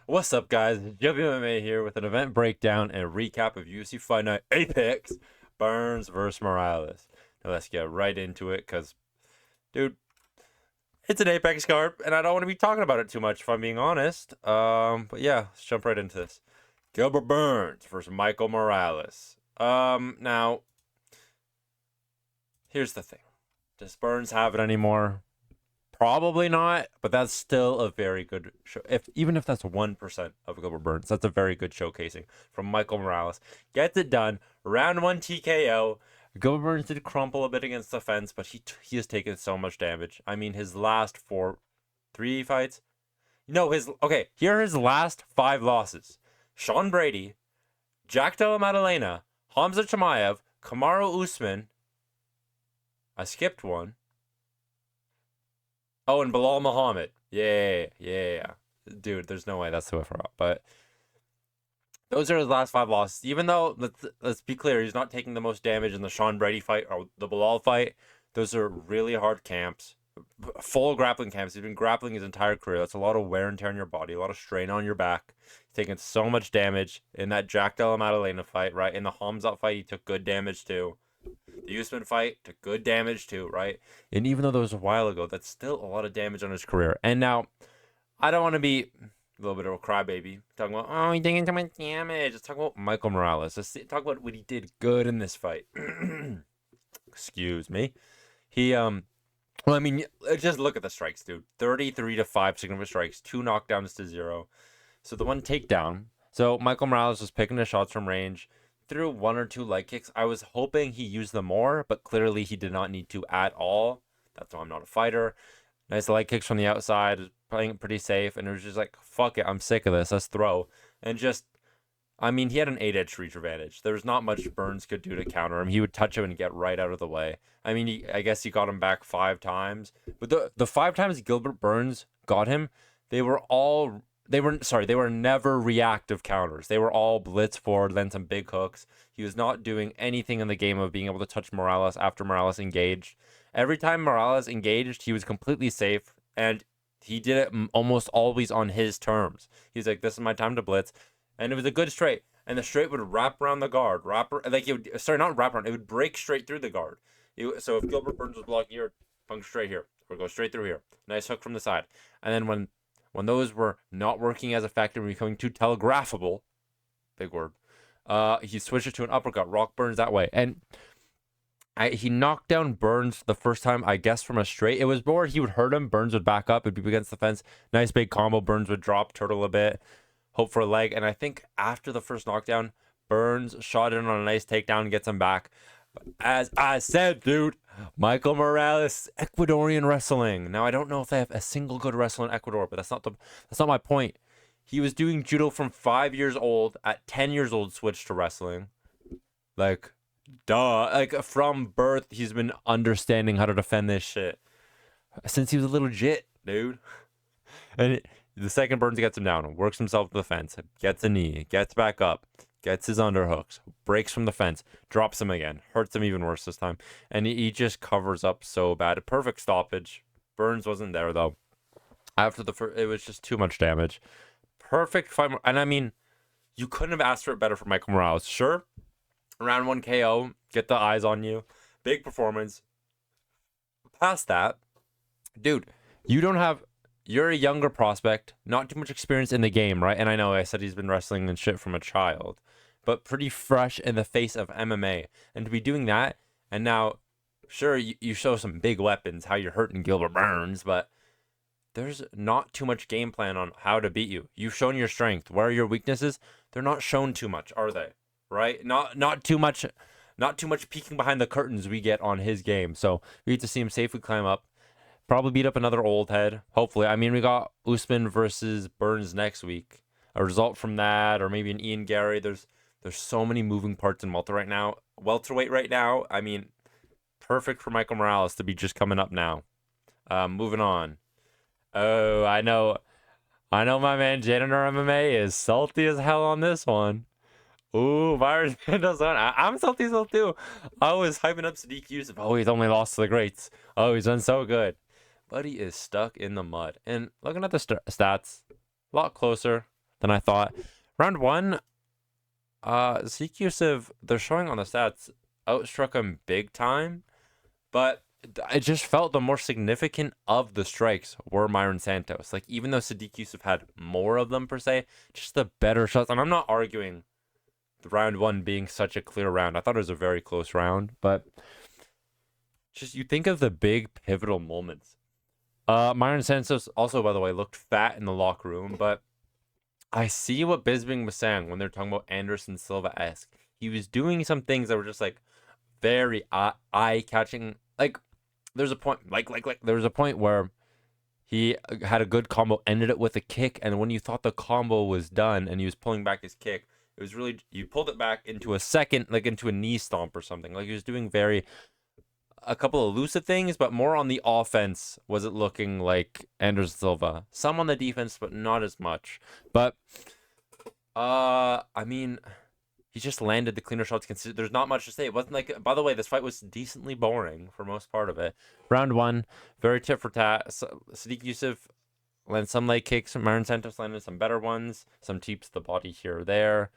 What's up, guys? WMA here with an event breakdown and a recap of UFC Fight Night Apex Burns versus Morales. Now let's get right into it, because, dude, it's an Apex card, and I don't want to be talking about it too much if I'm being honest. But yeah, let's jump right into this. Gilbert Burns versus Michael Morales. Now, here's the thing. Does Burns have it anymore? Probably not, but that's still a very good show. Even if that's 1% of Gilbert Burns, that's a very good showcasing from Michael Morales. Gets it done. Round 1 TKO. Gilbert Burns did crumple a bit against the fence, but he has taken so much damage. I mean, his last three fights. No, here are his last 5 losses: Sean Brady, Jack Della Maddalena, Hamza Chimaev, Kamaru Usman. I skipped one. Oh, and Bilal Muhammad. Yeah. Dude, there's no way that's who I forgot. But those are his last 5 losses. Even though, let's be clear, he's not taking the most damage in the Sean Brady fight or the Bilal fight. Those are really hard camps. Full grappling camps. He's been grappling his entire career. That's a lot of wear and tear on your body, a lot of strain on your back. He's taken so much damage in that Jack Della Maddalena fight, right? In the Hamzat fight, he took good damage too. The Usman fight took good damage too, right? And even though that was a while ago, that's still a lot of damage on his career. And now, I don't want to be a little bit of a crybaby talking about, oh, he taking too much damage. Let's talk about Michael Morales. Let's talk about what he did good in this fight. Excuse me. Well, I mean, just look at the strikes, dude. 33-5 significant strikes, 2 knockdowns to 0. So the one takedown. So Michael Morales was picking his shots from range. Threw 1 or 2 leg kicks. I was hoping he used them more, but clearly he did not need to at all. That's why I'm not a fighter. Nice leg kicks from the outside, playing it pretty safe, and it was just like, fuck it, I'm sick of this, let's throw. And just, I mean, he had an 8-edge reach advantage. There was not much Burns could do to counter him. He would touch him and get right out of the way. I mean, I guess he got him back 5 times. But the 5 times Gilbert Burns got him, they were never reactive counters. They were all blitz forward, then some big hooks. He was not doing anything in the game of being able to touch Morales after Morales engaged. Every time Morales engaged, he was completely safe, and he did it almost always on his terms. He's like, this is my time to blitz. And it was a good straight. And the straight would wrap around the guard. Not wrap around. It would break straight through the guard. So if Gilbert Burns was blocking here, punch straight here. Or go straight through here. Nice hook from the side. And then when those were not working as effective and becoming too telegraphable, big word, he switched it to an uppercut, rock Burns that way. And he knocked down Burns the first time, I guess, from a straight. It was more he would hurt him, Burns would back up, it'd be against the fence. Nice big combo, Burns would drop, turtle a bit, hope for a leg. And I think after the first knockdown, Burns shot in on a nice takedown and gets him back. But as I said, dude, Michael Morales, Ecuadorian wrestling. Now, I don't know if they have a single good wrestler in Ecuador, but that's not my point. He was doing judo from 5 years old. At 10 years old, switched to wrestling. Like, duh. Like, from birth, he's been understanding how to defend this shit since he was a little jit, dude. And the second Burns gets him down, works himself to the fence, gets a knee, gets back up, gets his underhooks, breaks from the fence, drops him again, hurts him even worse this time, and he just covers up so bad. A perfect stoppage. Burns wasn't there, though. After the first, it was just too much damage. Perfect fight. And I mean, you couldn't have asked for it better for Michael Morales. Sure, round 1 KO, get the eyes on you. Big performance. Past that, dude, you're a younger prospect, not too much experience in the game, right? And I know I said he's been wrestling and shit from a child, but pretty fresh in the face of MMA. And to be doing that, and now, sure, you show some big weapons, how you're hurting Gilbert Burns, but there's not too much game plan on how to beat you. You've shown your strength. Where are your weaknesses? They're not shown too much, are they? Right? Not too much peeking behind the curtains we get on his game. So we get to see him safely climb up. Probably beat up another old head, hopefully. I mean, we got Usman versus Burns next week. A result from that, or maybe an Ian Gary. There's so many moving parts in welterweight right now. I mean, perfect for Michael Morales to be just coming up now. Moving on. Oh, I know my man Janitor MMA is salty as hell on this one. Ooh, Mairon Santos. I'm salty as hell too. I was hyping up Sodiq Yusuff. Oh, he's only lost to the greats. Oh, he's done so good. But he is stuck in the mud. And looking at the stats, a lot closer than I thought. Round 1, Sodiq Yusuff, they're showing on the stats, outstruck him big time, but I just felt the more significant of the strikes were Mairon Santos. Like, even though Sodiq Yusuff had more of them per se, just the better shots. And I'm not arguing the round 1 being such a clear round. I thought it was a very close round, but just you think of the big pivotal moments. Mairon Santos also, by the way, looked fat in the locker room, but I see what Bisping was saying when they're talking about Anderson Silva-esque. He was doing some things that were just like very eye-catching. Like, there's a point, there was a point where he had a good combo, ended it with a kick, and when you thought the combo was done and he was pulling back his kick, it was really, you pulled it back into a second, like into a knee stomp or something. Like, he was doing a couple of elusive things, but more on the offense was it looking like Anderson Silva. Some on the defense, but not as much. But, I mean, he just landed the cleaner shots. There's not much to say. It wasn't like, by the way, this fight was decently boring for most part of it. Round 1, very tit for tat. Sodiq Yusuff landed some leg kicks. Mairon Santos landed some better ones. Some teeps to the body here or there.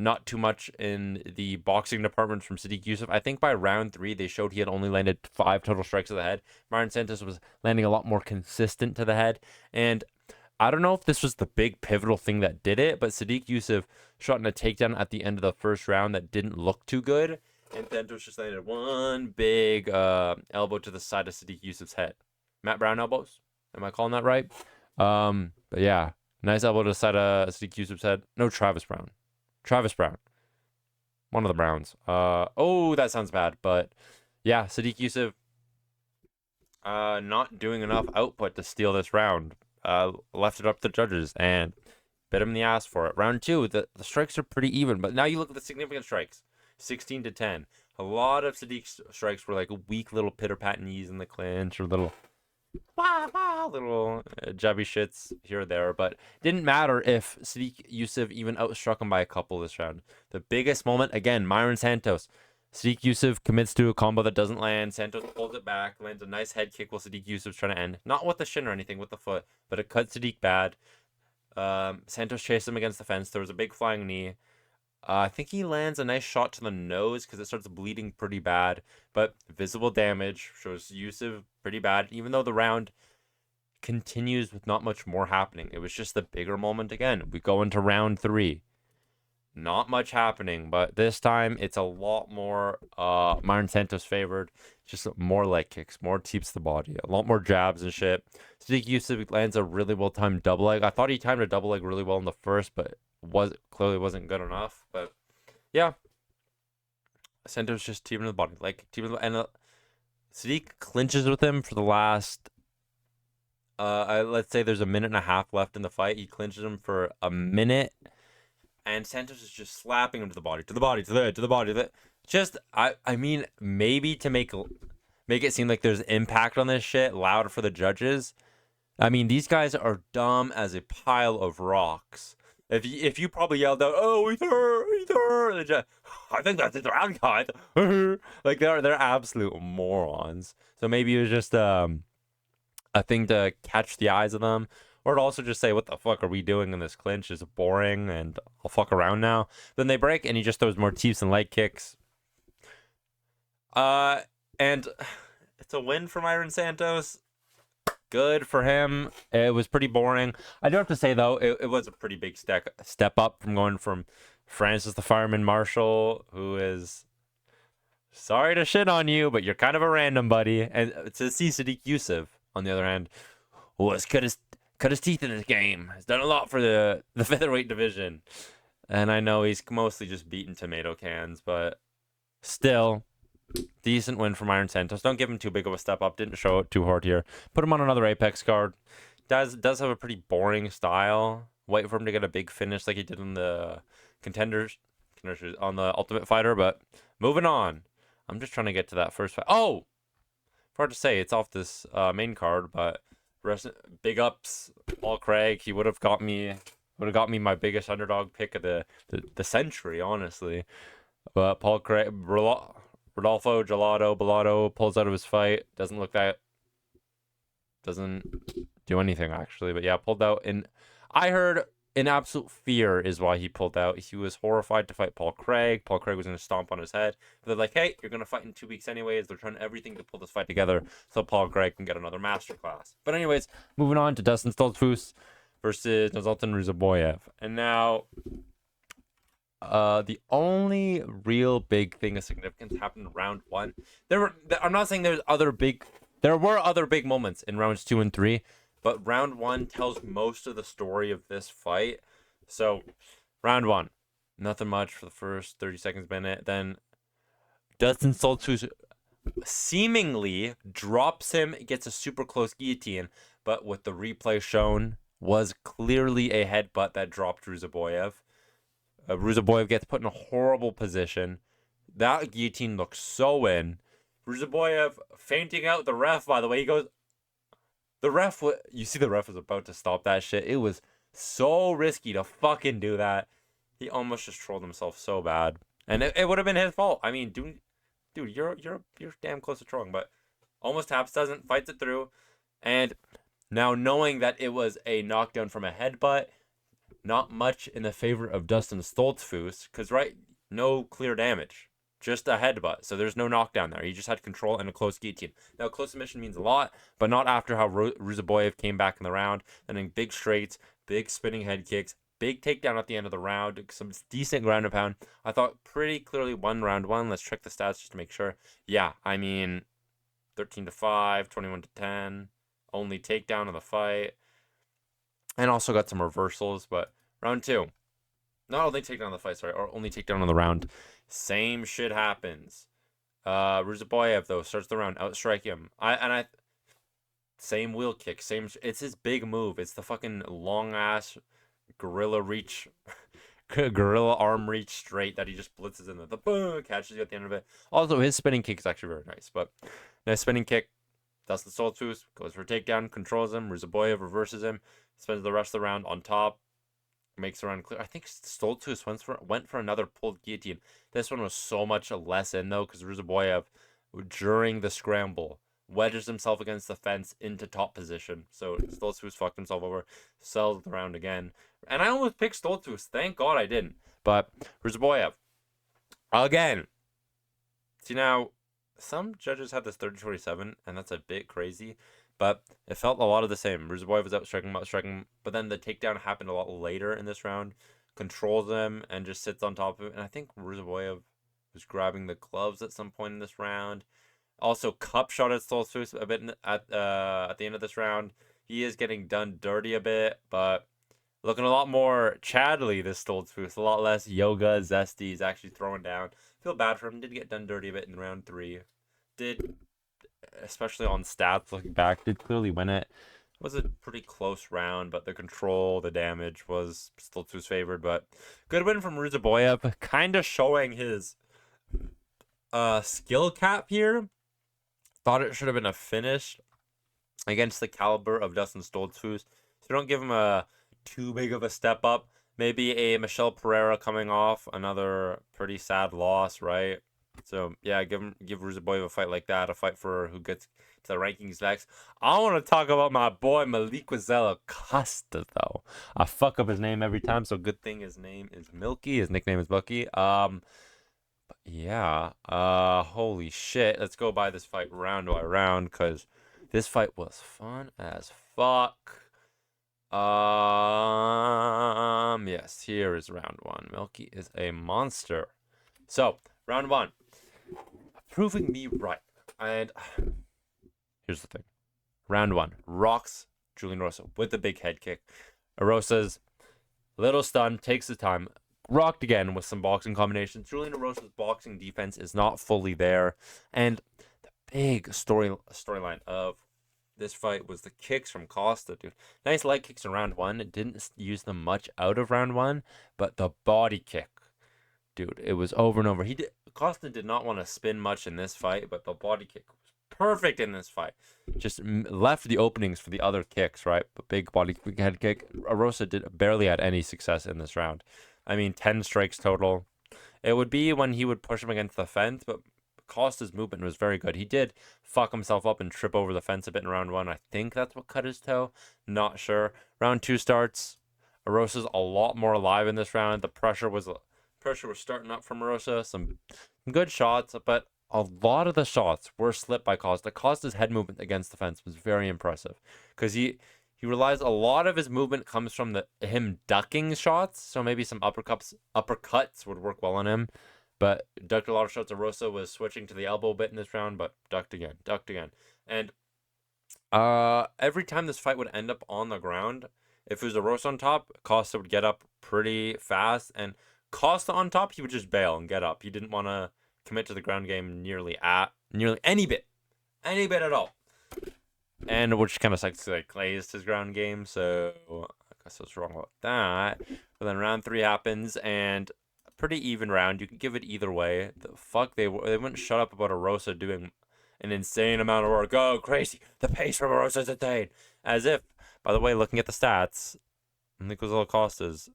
Not too much in the boxing department from Sodiq Yusuff. I think by round 3, they showed he had only landed 5 total strikes to the head. Mairon Santos was landing a lot more consistent to the head. And I don't know if this was the big pivotal thing that did it, but Sodiq Yusuff shot in a takedown at the end of the first round that didn't look too good. And Santos just landed one big elbow to the side of Sodiq Yusuff's head. Matt Brown elbows. Am I calling that right? But yeah, nice elbow to the side of Sodiq Yusuff's head. No, Travis Brown. One of the Browns. Oh, that sounds bad. But yeah, Sodiq Yusuff not doing enough output to steal this round. Left it up to the judges and bit him in the ass for it. Round 2, the strikes are pretty even. But now you look at the significant strikes. 16-10. A lot of Sodiq's strikes were like weak little pitter-pat knees in the clinch or little jabby shits here or there, but didn't matter if Sodiq Yusuff even outstruck him by a couple this round. The biggest moment, again, Mairon Santos. Sodiq Yusuff commits to a combo that doesn't land. Santos pulls it back, lands a nice head kick while Sodiq Yusuff's trying to end. Not with the shin or anything, with the foot, but it cut Sodiq bad. Santos chased him against the fence. There was a big flying knee. I think he lands a nice shot to the nose because it starts bleeding pretty bad. But visible damage shows Yusuff pretty bad, even though the round continues with not much more happening. It was just the bigger moment again. We go into round 3. Not much happening, but this time it's a lot more Mairon Santos favored. Just more leg kicks, more teeps the body, a lot more jabs and shit. Sodiq Yusuff lands a really well-timed double leg. I thought he timed a double leg really well in the first, but clearly wasn't good enough. But yeah, Santos just teaming the body, and Sodiq clinches with him for the last. Let's say there's a minute and a half left in the fight. He clinches him for a minute, and Santos is just slapping him to the body. Just I mean, maybe to make it seem like there's impact on this shit, louder for the judges. I mean, these guys are dumb as a pile of rocks. If you probably yelled out, "Oh, either," I think that's the round cut. Like they're absolute morons. So maybe it was just a thing to catch the eyes of them, or to also just say, "What the fuck are we doing in this clinch? Is boring, and I'll fuck around now." Then they break, and he just throws more teeps and leg kicks. And it's a win for Mairon Santos. Good for him. It was pretty boring. I do have to say, though, it was a pretty big step up from going from Francis the Fireman Marshall, who is sorry to shit on you, but you're kind of a random buddy, and to see Sodiq Yusuff, on the other hand, who has cut his teeth in this game, has done a lot for the featherweight division. And I know he's mostly just beating tomato cans, but still, decent win for Mairon Santos. Don't give him too big of a step up. Didn't show it too hard here. Put him on another Apex card. Does have a pretty boring style. Wait for him to get a big finish like he did in the contenders on the Ultimate Fighter. But moving on. I'm just trying to get to that first fight. Oh! Hard to say. It's off this main card, but big ups, Paul Craig. He would have got me my biggest underdog pick of the century, honestly. But Paul Craig, Rodolfo Bellato pulls out of his fight. Doesn't do anything, actually. But yeah, pulled out. And I heard in absolute fear is why he pulled out. He was horrified to fight Paul Craig. Paul Craig was going to stomp on his head. They're like, hey, you're going to fight in 2 weeks anyways. They're trying everything to pull this fight together so Paul Craig can get another masterclass. But anyways, moving on to Dustin Stoltzfus versus Nursulton Ruziboev. And now, the only real big thing of significance happened in round 1. I'm not saying there were other big moments in rounds 2 and 3, but round 1 tells most of the story of this fight. So, round 1, nothing much for the first 30 seconds, minute. Then Dustin Stoltzfus seemingly drops him, gets a super close guillotine, but what the replay shown was clearly a headbutt that dropped Ruziboev. Ruziboev gets put in a horrible position. That guillotine looks so in. Ruziboev fainting out the ref, by the way. He goes... you see the ref was about to stop that shit. It was so risky to fucking do that. He almost just trolled himself so bad. And it would have been his fault. I mean, dude, you're damn close to trolling, but almost taps, doesn't, fights it through. And now knowing that it was a knockdown from a headbutt, not much in the favor of Dustin Stoltzfus, because, right, no clear damage. Just a headbutt, so there's no knockdown there. He just had control and a close guillotine. Now, close submission means a lot, but not after how Ruziboev came back in the round. And then big straights, big spinning head kicks, big takedown at the end of the round, some decent ground and pound. I thought pretty clearly won round 1. Let's check the stats just to make sure. Yeah, I mean, 13-5, 21-10, only takedown of the fight. And also got some reversals, but round 2. Not only takedown of the fight, sorry, or only takedown of the round. Same shit happens. Ruziboev, though, starts the round, outstrike him. Same wheel kick, it's his big move. It's the fucking long-ass gorilla arm reach straight that he just blitzes in the boom, catches you at the end of it. Also, his spinning kick is actually very nice, but nice spinning kick. Dustin Stoltzfus goes for a takedown, controls him. Ruziboev reverses him, spends the rest of the round on top. Makes the round clear. I think Stoltzfus went for another pulled guillotine. This one was so much less in, though, because Ruziboev, during the scramble, wedges himself against the fence into top position. So Stoltzfus fucked himself over, sells the round again. And I almost picked Stoltzfus. Thank God I didn't. But Ruziboev, again. See, now, some judges had this 30-27, and that's a bit crazy. But it felt a lot of the same. Ruziboev was outstriking, but then the takedown happened a lot later in this round. Controls him and just sits on top of it. And I think Ruziboev was grabbing the gloves at some point in this round. Also, cup shot at Stoltzfus a bit at the end of this round. He is getting done dirty a bit, but looking a lot more Chadley, this Stoltzfus. A lot less yoga, zesty. He's actually throwing down. Feel bad for him. Did get done dirty a bit in round 3. Especially on stats looking back, did clearly win it. It was a pretty close round, but the control, the damage was Stoltzfus favored. But good win from Ruziboev, kind of showing his skill cap here. Thought it should have been a finish against the caliber of Dustin Stoltzfus. So don't give him a too big of a step up. Maybe a Michel Pereira coming off another pretty sad loss, right? So, yeah, give Ruziboev a fight like that, a fight for who gets to the rankings next. I want to talk about my boy Melquizael Costa, though. I fuck up his name every time, so good thing his name is Milky. His nickname is Milky. Yeah. Holy shit. Let's go by this fight round by round, because this fight was fun as fuck. Yes, here is round 1. Milky is a monster. So, round 1. Proving me right. And here's the thing. Round 1. Rocks Julian Erosa with the big head kick. Erosa's little stun, takes his time. Rocked again with some boxing combinations. Julian Erosa's boxing defense is not fully there. And the big storyline of this fight was the kicks from Costa, dude. Nice leg kicks in round 1. It didn't use them much out of round 1, but the body kick, dude, it was over and over. Costa did not want to spin much in this fight, but the body kick was perfect in this fight. Just left the openings for the other kicks, right? But big body head kick. Erosa barely had any success in this round. I mean, 10 strikes total. It would be when he would push him against the fence, but Costa's movement was very good. He did fuck himself up and trip over the fence a bit in round 1. I think that's what cut his toe. Not sure. Round 2 starts. Erosa's a lot more alive in this round. The pressure was starting up from Erosa. Some good shots, but a lot of the shots were slipped by Costa. Costa's head movement against the fence was very impressive because he relies a lot of his movement comes from him ducking shots. So maybe some uppercuts would work well on him. But ducked a lot of shots. Erosa was switching to the elbow a bit in this round, but ducked again. And every time this fight would end up on the ground, if it was Erosa on top, Costa would get up pretty fast. And Costa on top, he would just bail and get up. He didn't want to commit to the ground game nearly any bit at all. And which kind of sucks, like, glazed his ground game. So I guess I was wrong about that. But then round 3 happens, and pretty even round. You could give it either way. The fuck, they wouldn't shut up about Erosa doing an insane amount of work. Oh, crazy. The pace from Erosa is insane. As if, by the way, looking at the stats, Melquizael Costa's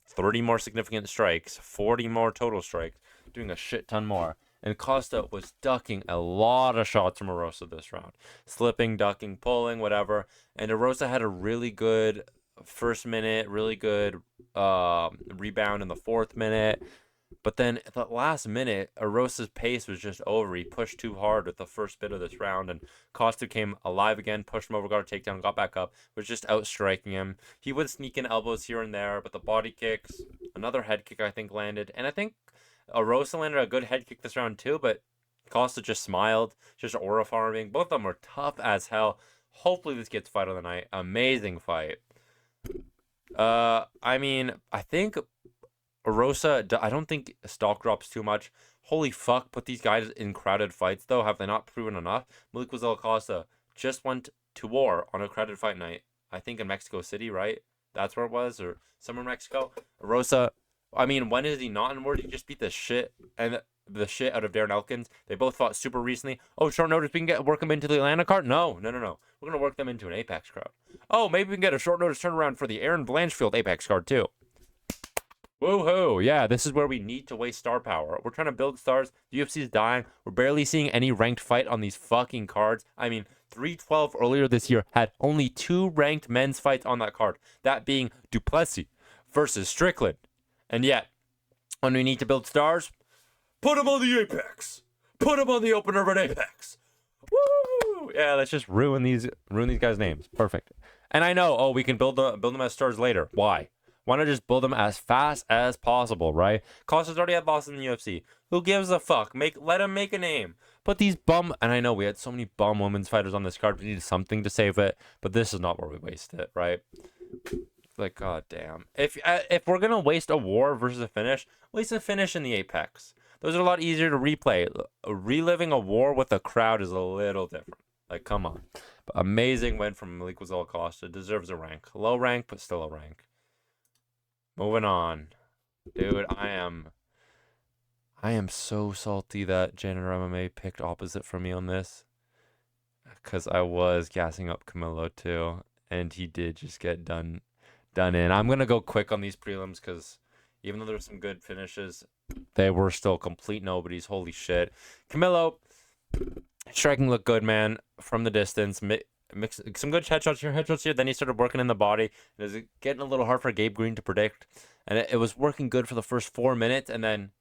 30 more significant strikes, 40 more total strikes, doing a shit ton more. And Costa was ducking a lot of shots from Erosa this round. Slipping, ducking, pulling, whatever. And Erosa had a really good first minute, really good rebound in the 4th minute. But then at the last minute, Erosa's pace was just over. He pushed too hard with the first bit of this round, and Costa came alive again, pushed him over, got a takedown, got back up, was just outstriking him. He would sneak in elbows here and there, but the body kicks, another head kick I think landed, and I think Erosa landed a good head kick this round too, but Costa just smiled, just aura farming. Both of them were tough as hell. Hopefully this gets fight of the night. Amazing fight. I mean, I think Erosa, I don't think stock drops too much. Holy fuck, put these guys in crowded fights, though. Have they not proven enough? Melquizael Costa just went to war on a crowded fight night. I think in Mexico City, right? That's where it was, or somewhere in Mexico. Erosa, I mean, when is he not in war? He just beat the shit out of Darren Elkins. They both fought super recently. Oh, short notice, we can work them into the Atlanta card? No. We're going to work them into an Apex crowd. Oh, maybe we can get a short notice turnaround for the Aaron Blanchfield Apex card, too. Woohoo! Yeah, this is where we need to waste star power. We're trying to build stars. The UFC is dying. We're barely seeing any ranked fight on these fucking cards. I mean, 312 earlier this year had only 2 ranked men's fights on that card. That being Duplessis versus Strickland. And yet, when we need to build stars, put them on the Apex. Put them on the opener of an Apex. Woo! Yeah, let's just ruin these guys' names. Perfect. And I know, we can build them as stars later. Why? Why not just build them as fast as possible, right? Costa's already had losses in the UFC. Who gives a fuck? Let him make a name. But these bum, and I know we had so many bum women's fighters on this card. We needed something to save it, but this is not where we waste it, right? Like, god damn. If we're gonna waste a war versus a finish, waste a finish in the Apex. Those are a lot easier to replay. Reliving a war with a crowd is a little different. Like, come on. But amazing win from Melquizael Costa. Deserves a rank. Low rank, but still a rank. Moving on. Dude, I am so salty that Janitor MMA picked opposite from me on this. Because I was gassing up Camilo too. And he did just get done in. I'm going to go quick on these prelims because even though there were some good finishes, they were still complete nobodies. Holy shit. Camilo, striking looked good, man, from the distance. Mix some good headshots here. Then he started working in the body. It was getting a little hard for Gabe Green to predict. And it was working good for the first 4 minutes. And then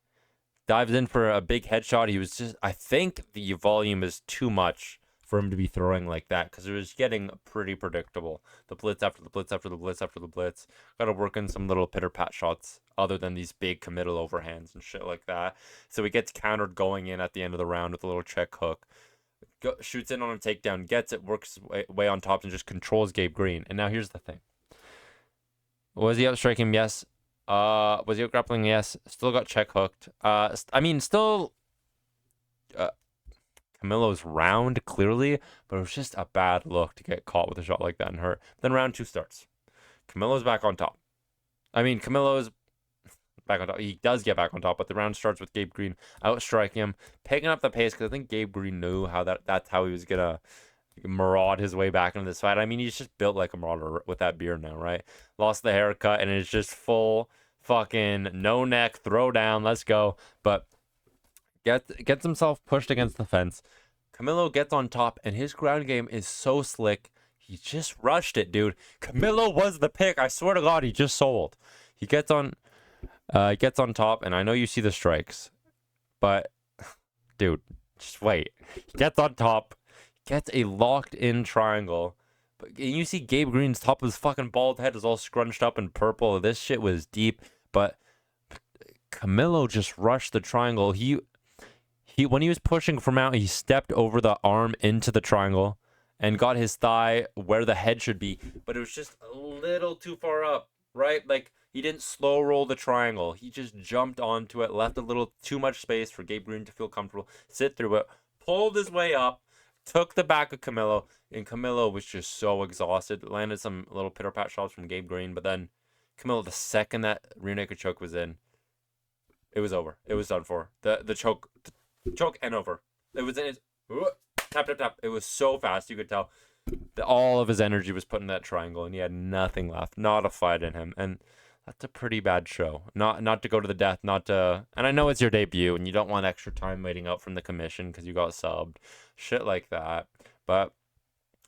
dives in for a big headshot. He was just, I think the volume is too much for him to be throwing like that because it was getting pretty predictable. The blitz after the blitz after the blitz after the blitz. Got to work in some little pitter-pat shots other than these big committal overhands and shit like that. So he gets countered going in at the end of the round with a little check hook. Shoots in on a takedown, gets it, works way on top, and just controls Gabe Green. And now here's the thing. Was he outstriking? Yes. Was he out grappling? Yes. Still got check hooked. Still Camilo's round, clearly, but it was just a bad look to get caught with a shot like that and hurt. Then round 2 starts. Camilo's back on top. Camilo's back on top. He does get back on top, but the round starts with Gabe Green outstriking him, picking up the pace, because I think Gabe Green knew that's how he was going to maraud his way back into this fight. He's just built like a marauder with that beard now, right? Lost the haircut, and it's just full fucking no neck, throw down, let's go. But gets himself pushed against the fence. Camilo gets on top, and his ground game is so slick. he just rushed it, dude. Camilo was the pick. I swear to God, he just sold. He gets on top, and I know you see the strikes, but dude, just wait. He gets on top, gets a locked-in triangle, but you see Gabe Green's top of his fucking bald head is all scrunched up in purple. This shit was deep, but Camilo just rushed the triangle. He when he was pushing for mount, he stepped over the arm into the triangle and got his thigh where the head should be, but it was just a little too far up, right? Like, he didn't slow roll the triangle. He just jumped onto it, left a little too much space for Gabe Green to feel comfortable, sit through it, pulled his way up, took the back of Camilo, and Camilo was just so exhausted. Landed some little pitter-pat shots from Gabe Green, but then Camilo, the second that rear naked choke was in, it was over. It was done for. The choke and over. It was in his tap, tap, tap. It was so fast, you could tell that all of his energy was put in that triangle, and he had nothing left. Not a fight in him. And that's a pretty bad show. Not to go to the death, not to... And I know it's your debut, and you don't want extra time waiting out from the commission because you got subbed. Shit like that. But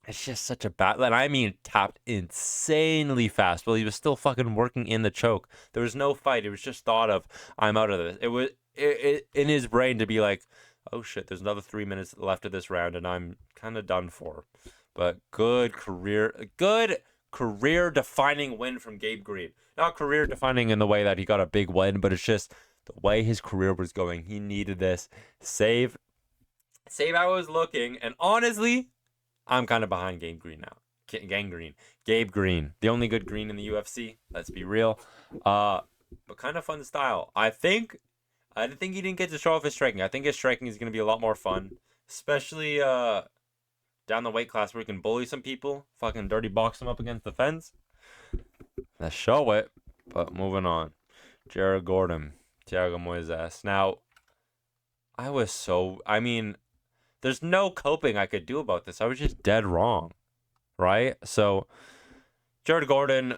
it's just such a bad... And I mean, tapped insanely fast. Well, he was still fucking working in the choke. There was no fight. It was just thought of, I'm out of this. It was in his brain to be like, oh shit, there's another 3 minutes left of this round, and I'm kind of done for. But good career-defining win from Gabe Green. Not career-defining in the way that he got a big win, but it's just the way his career was going. He needed this. Save how it was looking. And honestly, I'm kind of behind Gabe Green now. Gabe Green. The only good green in the UFC. Let's be real. But kind of fun style. I think he didn't get to show off his striking. I think his striking is going to be a lot more fun. Especially down the weight class where he can bully some people. Fucking dirty box them up against the fence. Let's show it. But moving on. Jared Gordon. Thiago Moisés. Now, there's no coping I could do about this. I was just dead wrong. Right? So, Jared Gordon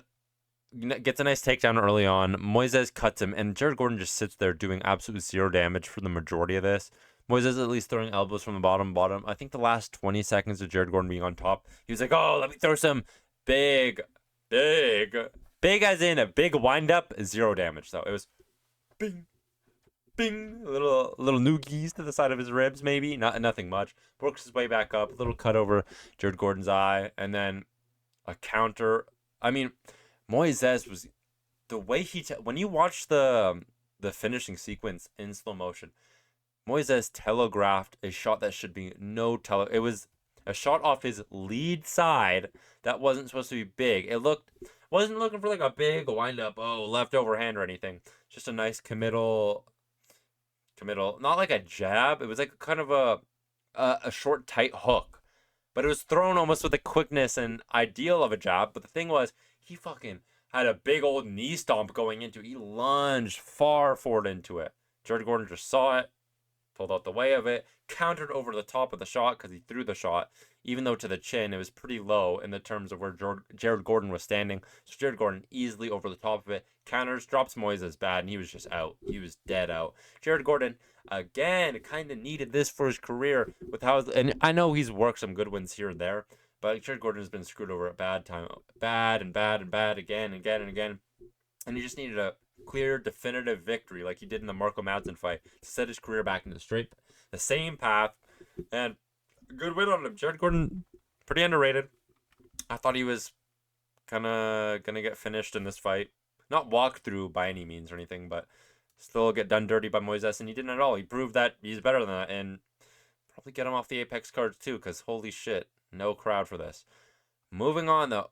gets a nice takedown early on. Moisés cuts him, and Jared Gordon just sits there doing absolute zero damage for the majority of this. Moisés at least throwing elbows from the bottom. I think the last 20 seconds of Jared Gordon being on top, he was like, oh, let me throw some big as in a big wind-up, zero damage. So it was bing, bing, a little noogies to the side of his ribs, maybe. Nothing much. Works his way back up, little cut over Jared Gordon's eye, and then a counter. I mean, Moisés was the way when you watch the finishing sequence in slow motion, Moisés telegraphed a shot that should be it was a shot off his lead side that wasn't supposed to be big. Wasn't looking for like a big wind up, left overhand or anything. Just a nice committal, not like a jab. It was like kind of a short tight hook, but it was thrown almost with the quickness and ideal of a jab. But the thing was, he fucking had a big old knee stomp going into it. He lunged far forward into it. Jared Gordon just saw it, pulled out the way of it, countered over the top of the shot because he threw the shot, even though to the chin it was pretty low in the terms of where Jared Gordon was standing. So Jared Gordon easily over the top of it, counters, drops Moisés bad, and he was just out. He was dead out. Jared Gordon, again, kind of needed this for his career and I know he's worked some good wins here and there, but Jared Gordon has been screwed over at bad again and again. And he just needed a clear, definitive victory like he did in the Marco Madsen fight to set his career back into the same path. And good win on him. Jared Gordon, pretty underrated. I thought he was kind of going to get finished in this fight. Not walk through by any means or anything, but still get done dirty by Moisés, and he didn't at all. He proved that he's better than that, and probably get him off the Apex cards too, because holy shit, no crowd for this. Moving on, though.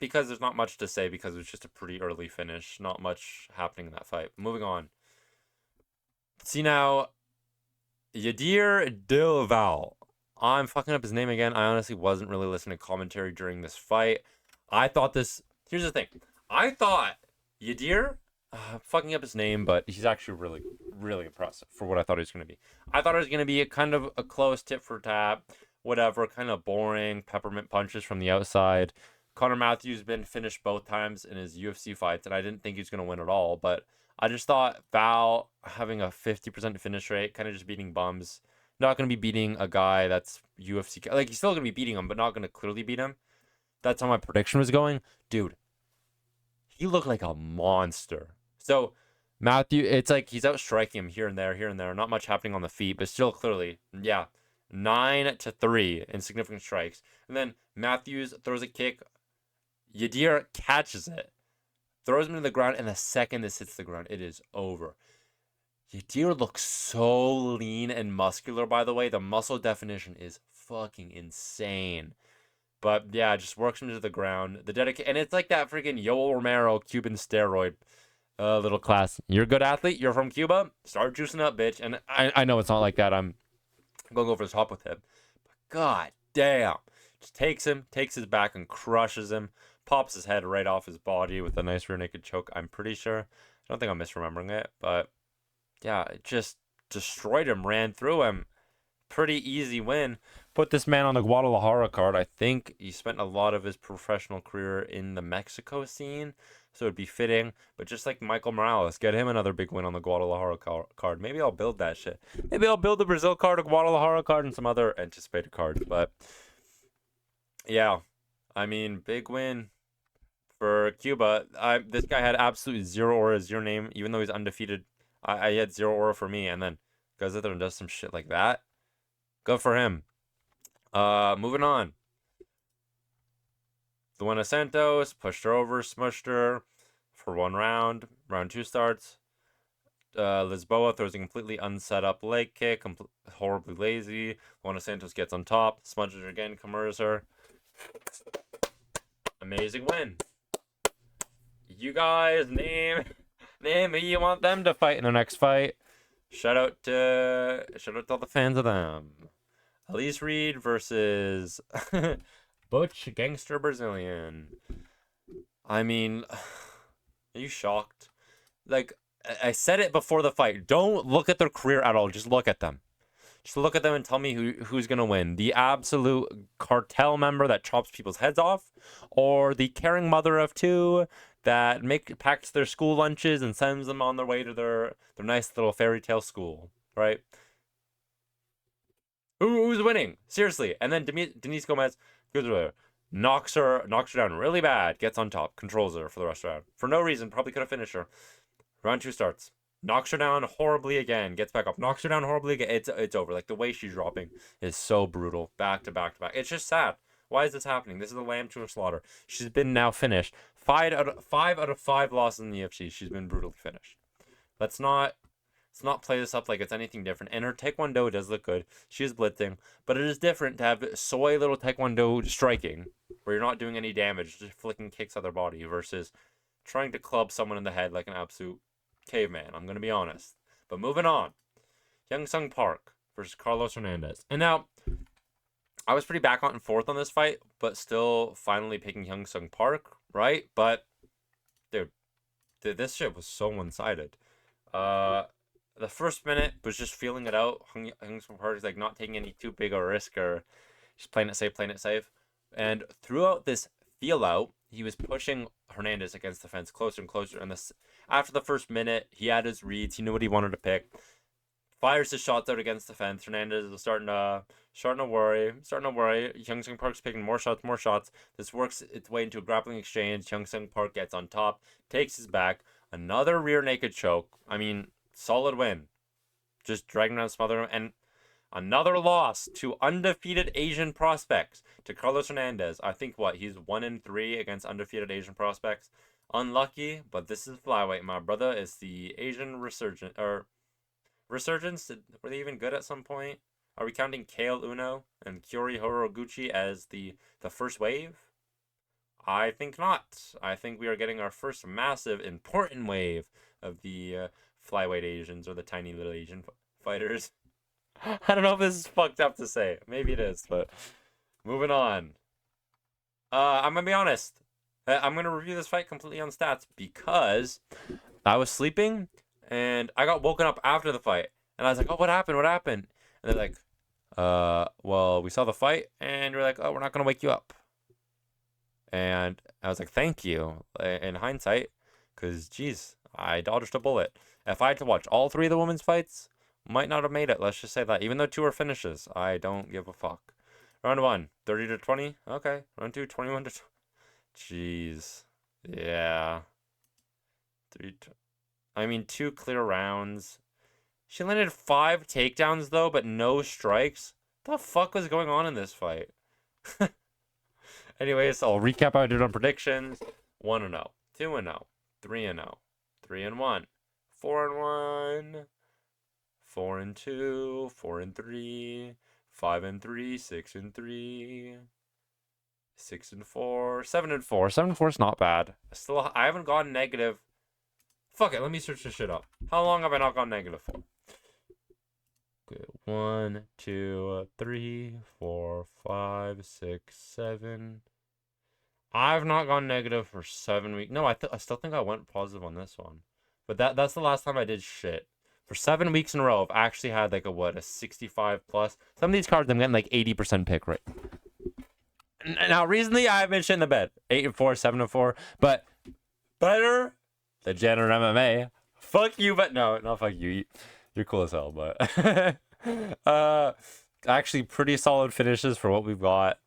Because there's not much to say, because it was just a pretty early finish. Not much happening in that fight. Moving on. See now, Yadier Delvalle. I'm fucking up his name again. I honestly wasn't really listening to commentary during this fight. Here's the thing. I thought Yadier, fucking up his name, but he's actually really, really impressive for what I thought he was going to be. I thought it was going to be a kind of a close tit for tat, whatever, kind of boring peppermint punches from the outside. Conor Matheus been finished both times in his UFC fights, and I didn't think he was going to win at all, but I just thought Val having a 50% finish rate, kind of just beating bums, Not going to be beating a guy that's UFC. Like, he's still going to be beating him, but not going to clearly beat him. That's how my prediction was going. Dude, he looked like a monster. So, Matthew, it's like he's out striking him here and there, here and there. Not much happening on the feet, but still clearly, yeah, 9-3 in significant strikes. And then Matheus throws a kick. Yadier catches it, throws him to the ground, and the second this hits the ground, it is over. Yadier looks so lean and muscular, by the way. The muscle definition is fucking insane. But yeah, just works him to the ground. And it's like that freaking Yoel Romero Cuban steroid little class. You're a good athlete. You're from Cuba. Start juicing up, bitch. And I know it's not like that. I'm going over the top with him. But god damn. Just takes his back and crushes him. Pops his head right off his body with a nice rear naked choke, I'm pretty sure. I don't think I'm misremembering it. But yeah, it just destroyed him, ran through him. Pretty easy win. Put this man on the Guadalajara card. I think he spent a lot of his professional career in the Mexico scene, so it'd be fitting. But just like Michael Morales, get him another big win on the Guadalajara card. Maybe I'll build that shit. Maybe I'll build the Brazil card, a Guadalajara card, and some other anticipated cards. But yeah, I mean, big win for Cuba. This guy had absolutely zero aura, zero name, even though he's undefeated. I had zero aura for me, and then goes out there and does some shit like that. Good for him. Moving on. Luana Santos pushed her over, smushed her for one round. Round 2 starts. Lisboa throws a completely unset up leg kick, horribly lazy. Luana Santos gets on top, smudges her again, commerces her. Amazing win. You guys name who you want them to fight in the next fight. Shout out to all the fans of them. Elise Reed versus Butch Gangster Brazilian. I mean, are you shocked? Like, I said it before the fight. Don't look at their career at all. Just look at them. Just look at them and tell me who's going to win. The absolute cartel member that chops people's heads off, or the caring mother of two that packs their school lunches and sends them on their way to their nice little fairy tale school, right? Who's winning? Seriously. And then Denise Gomes goes over there, knocks her down really bad, gets on top, controls her for the rest of the round. For no reason, probably could have finished her. Round 2 starts. Knocks her down horribly again, gets back up, knocks her down horribly again. It's over. Like, the way she's dropping is so brutal. Back to back to back. It's just sad. Why is this happening? This is a lamb to a slaughter. She's been now finished. 5 out of 5 losses in the UFC. She's been brutally finished. Let's not play this up like it's anything different. And her Taekwondo does look good. She is blitzing. But it is different to have soy little Taekwondo striking, where you're not doing any damage, just flicking kicks at their body, versus trying to club someone in the head like an absolute caveman. I'm going to be honest. But moving on. Hyun Sung Park versus Carlos Hernandez. And now, I was pretty back and forth on this fight, but still finally picking Hyun Sung Park, right? But, dude, this shit was so one-sided. The first minute was just feeling it out. Hyun Sung Park is like not taking any too big a risk, or just playing it safe. And throughout this feel out, he was pushing Hernandez against the fence closer and closer. And after the first minute, he had his reads. He knew what he wanted to pick. Fires his shots out against the fence. Hernandez is starting to worry. Hyun Sung Park's picking more shots. This works its way into a grappling exchange. Hyun Sung Park gets on top, takes his back. Another rear naked choke. I mean, solid win. Just dragging down, smothering him. And another loss to undefeated Asian prospects, to Carlos Hernandez. I think he's 1-3 against undefeated Asian prospects. Unlucky, but this is flyweight, my brother. It's the Asian resurgence. Were they even good at some point? Are we counting Kale Uno and Kyori Horoguchi as the first wave? I think not. I think we are getting our first massive, important wave of the flyweight Asians, or the tiny little Asian fighters. I don't know if this is fucked up to say. Maybe it is, but moving on. I'm going to be honest. I'm going to review this fight completely on stats, because I was sleeping and I got woken up after the fight. And I was like, oh, what happened? And they're like, well, we saw the fight, and we're like, oh, we're not going to wake you up. And I was like, thank you, in hindsight, because, geez, I dodged a bullet. If I had to watch all 3 of the women's fights, might not have made it. Let's just say that. Even though 2 are finishes, I don't give a fuck. Round 1, 30 to 20. Okay. Round 2, 21 to 20. Jeez. Yeah. 2 clear rounds. She landed 5 takedowns, though, but no strikes. What the fuck was going on in this fight? Anyways, I'll recap how I did on predictions. 1-0, 2-0, 3-0, 3-1, 4-1, 4-2, 4-3, 5-3, 6-3, 6-4, 7-4. 7-4 is not bad. Still, I haven't gone negative. Fuck it, let me search this shit up. How long have I not gone negative for? Good. 1, 2, 3, 4, 5, 6, 7. I've not gone negative for 7 weeks. No, I still think I went positive on this one. But that's the last time I did shit. For 7 weeks in a row, I've actually had like a 65 plus. Some of these cards I'm getting like 80% pick rate. Now recently I've been shit in the bed. 8-4, 7-4. But better than Jenner MMA. Fuck you, but no, not fuck you. You're cool as hell, but actually pretty solid finishes for what we've got.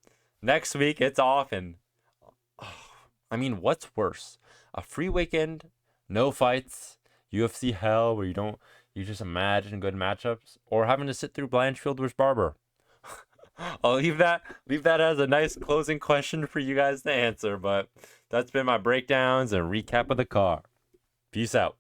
Next week it's off, and I mean, what's worse? A free weekend, no fights, UFC hell where you just imagine good matchups, or having to sit through Blanchfield vs. Barber? I'll leave that as a nice closing question for you guys to answer, but that's been my breakdowns and recap of the card. Peace out.